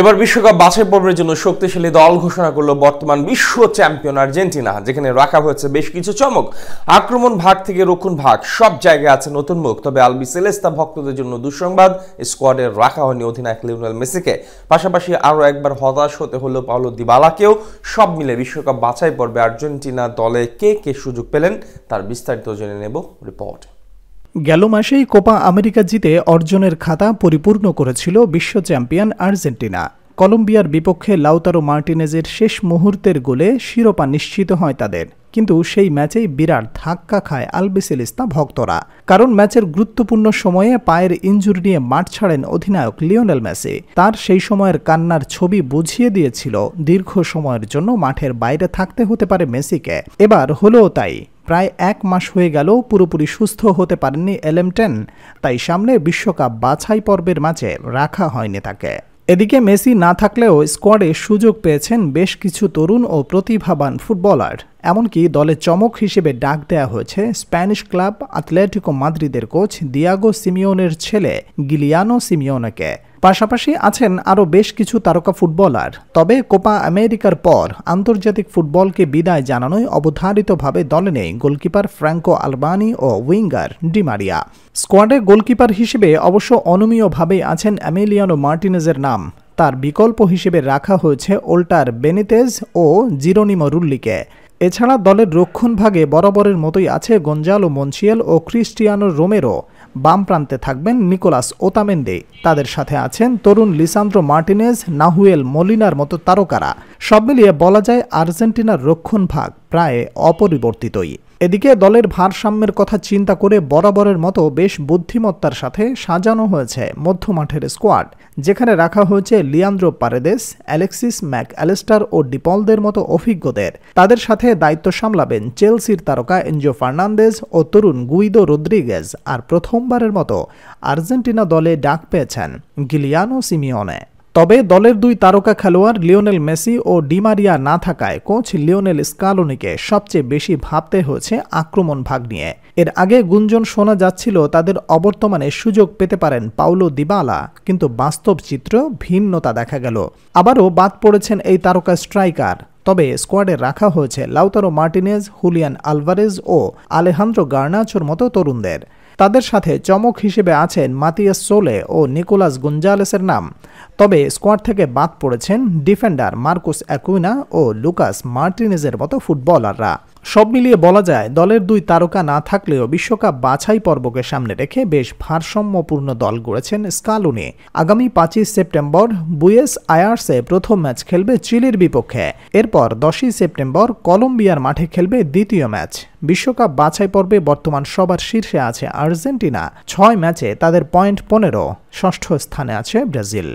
এবার বিশ্বকাপ বাছাই পর্বের জন্য শক্তিশালী দল ঘোষণা করলো বর্তমান বিশ্ব চ্যাম্পিয়ন আর্জেন্টিনা, যেখানে রাখা হয়েছে বেশ কিছু চমক। আক্রমণ ভাগ থেকে রক্ষণ ভাগ সব জায়গায় আছে নতুন মুখ। তবে আলবিসেলেস্তা ভক্তদের জন্য দুঃসংবাদ, স্কোয়াডে রাখা হয়নি অধিনায়ক লিওনেল মেসিকে। পাশাপাশি আরও একবার হতাশ হতে হলো পাওলো দিবালাকেও। সব মিলে বিশ্বকাপ বাছাই পর্বে আর্জেন্টিনা দলে কে কে সুযোগ পেলেন তার বিস্তারিত জেনে নেব রিপোর্ট। গেল মাসেই কোপা আমেরিকা জিতে অর্জনের খাতা পরিপূর্ণ করেছিল বিশ্ব চ্যাম্পিয়ন আর্জেন্টিনা। কলম্বিয়ার বিপক্ষে লাউতারো মার্টিনেজের শেষ মুহূর্তের গোলে শিরোপা নিশ্চিত হয় তাদের। কিন্তু সেই ম্যাচেই বিরাট ধাক্কা খায় আলবিসেলেস্তা ভক্তরা, কারণ ম্যাচের গুরুত্বপূর্ণ সময়ে পায়ের ইনজুরি নিয়ে মাঠ ছাড়েন অধিনায়ক লিওনেল মেসি। তার সেই সময়ের কান্নার ছবি বুঝিয়ে দিয়েছিল দীর্ঘ সময়ের জন্য মাঠের বাইরে থাকতে হতে পারে মেসিকে। এবার হলোও তাই। প্রায় এক মাস হয়ে গেল পুরোপুরি সুস্থ হতে পারেননি এলএম10, তাই সামনে বিশ্বকাপ বাছাই পর্বের ম্যাচে রাখা হয়নি তাকে। এদিকে মেসি না থাকলেও স্কোয়াডে সুযোগ পেয়েছেন বেশ কিছু তরুণ ও প্রতিভাবান ফুটবলার। এমনকি দলে চমক হিসেবে ডাক দেয়া হয়েছে স্প্যানিশ ক্লাব আতলেটিকো মাদ্রিদের কোচ দিয়াগো সিমিওনের ছেলে গিলিয়ানো সিমিওনেকে। পাশাপাশি আছেন আরও বেশ কিছু তারকা ফুটবলার। তবে কোপা আমেরিকার পর আন্তর্জাতিক ফুটবলকে বিদায় জানানোয় অবধারিতভাবে দলে নেই গোলকিপার ফ্র্যাঙ্কো আলবানি ও উইঙ্গার ডি মারিয়া। স্কোয়াডে গোলকিপার হিসেবে অবশ্য অনমীয়ভাবেই আছেন এমিলিয়ানো মার্টিনেজের নাম। তার বিকল্প হিসেবে রাখা হয়েছে ওল্টার বেনিতেজ ও জিরোনিমো রুল্লিকে। এছাড়া দলের রক্ষণভাগে বরাবরের মতোই আছে গঞ্জালো মনচিয়েল ও ক্রিস্টিয়ানো রোমেরো। বাম প্রান্তে থাকবেন নিকোলাস ওতামেন্দি। তাদের সাথে আছেন তরুণ লিসান্দ্রো মার্টিনেজ, নাহুয়েল মলিনার মতো তারকারা। সব মিলিয়ে বলা যায় আর্জেন্টিনার রক্ষণভাগ প্রায় অপরিবর্তিতই। এদিকে দলের ভারসাম্যের কথা চিন্তা করে বরাবরের মতো বেশ বুদ্ধিমত্তার সাথে সাজানো হয়েছে মধ্যমাঠের স্কোয়াড, যেখানে রাখা হয়েছে Leandro Paredes, Alexis Mac Allister ও ডিপলদের মতো অভিজ্ঞদের। তাদের সাথে দায়িত্ব সামলাবেন চেলসির তারকা এনজো ফার্নান্দেজ ও তরুণ গুইদো রদ্রিগেজ। আর প্রথমবারের মতো আর্জেন্টিনা দলে ডাক পেয়েছেন গিলিয়ানো সিমিওনে। তবে দলের দুই তারকা খেলোয়াড় লিওনেল মেসি ও ডি মারিয়া না থাকায় কোচ লিওনেল স্কালোনিকে সবচেয়ে বেশি ভাবতে হয়েছে আক্রমণ ভাগ নিয়ে। এর আগে গুঞ্জন শোনা যাচ্ছিল তাদের অবর্তমানে সুযোগ পেতে পারেন পাওলো দিবালা, কিন্তু বাস্তব চিত্র ভিন্নতা দেখা গেল। আবারও বাদ পড়েছেন এই তারকা স্ট্রাইকার। তবে স্কোয়াডে রাখা হয়েছে লাউতারো মার্টিনেজ, হুলিয়ান আলভারেজ ও আলেহান্দ্রো গার্নাচোর মতো তরুণদের। তাদের সাথে চমক হিসেবে আছেন মাতিয়াস সোলে ও নিকোলাস গুঞ্জালেসের নাম। তবে স্কোয়াড থেকে বাদ পড়েছেন ডিফেন্ডার মার্কুস অ্যাকুইনা ও লুকাস মার্টিনেজের মতো ফুটবলাররা। সব মিলিয়ে বলা যায় দলের দুই তারকা না থাকলেও বিশ্বকাপ বাছাই পর্বকে সামনে রেখে বেশ ভারসাম্যপূর্ণ দল গড়েছেন স্কালোনি। আগামী 25 সেপ্টেম্বর বুয়েস আয়ার্সে প্রথম ম্যাচ খেলবে চিলির বিপক্ষে। এরপর 10 সেপ্টেম্বর কলম্বিয়ার মাঠে খেলবে দ্বিতীয় ম্যাচ। বিশ্বকাপ বাছাই পর্বে বর্তমান সবার শীর্ষে আছে আর্জেন্টিনা। 6 ম্যাচে তাদের পয়েন্ট 15। ষষ্ঠ স্থানে আছে ব্রাজিল।